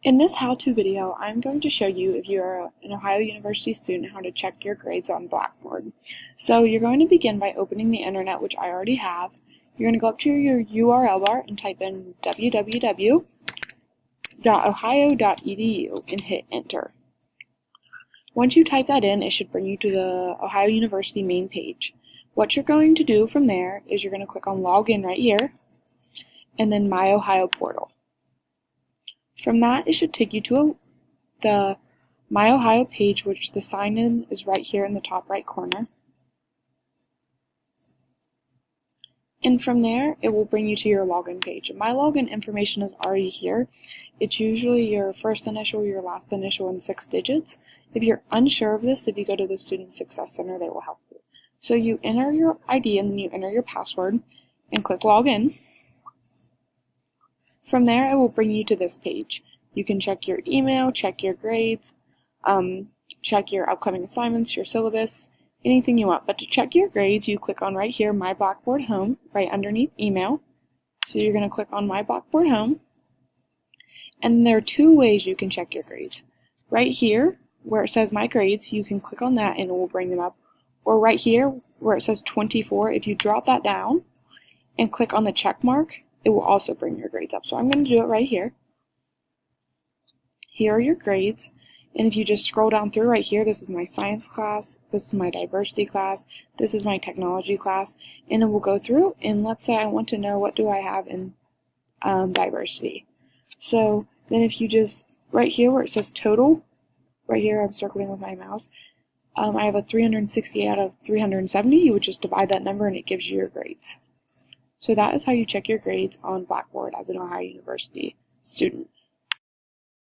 In this how-to video, I'm going to show you, if you're an Ohio University student, how to check your grades on Blackboard. So you're going to begin by opening the internet, which I already have. You're going to go up to your URL bar and type in www.ohio.edu and hit enter. Once you type that in, it should bring you to the Ohio University main page. What you're going to do from there is you're going to click on Login right here, and then My Ohio Portal. From that, it should take you to the My Ohio page, which the sign-in is right here in the top right corner. And from there, it will bring you to your login page. My login information is already here. It's usually your first initial, your last initial, and 6 digits. If you're unsure of this, if you go to the Student Success Center, they will help you. So you enter your ID and then you enter your password and click Login. From there, it will bring you to this page. You can check your email, check your grades, check your upcoming assignments, your syllabus, anything you want. But to check your grades, you click on right here, My Blackboard Home, right underneath email. So you're going to click on My Blackboard Home. And there are 2 ways you can check your grades. Right here, where it says My Grades, you can click on that and it will bring them up. Or right here, where it says 24, if you drop that down and click on the check mark, it will also bring your grades up. So I'm going to do it right here. Here are your grades. And if you just scroll down through right here, this is my science class, this is my diversity class, this is my technology class, and it will go through, and let's say I want to know what do I have in diversity. So then if you just, right here where it says total, right here I'm circling with my mouse, I have a 368 out of 370, you would just divide that number and it gives you your grades. So that is how you check your grades on Blackboard as an Ohio University student.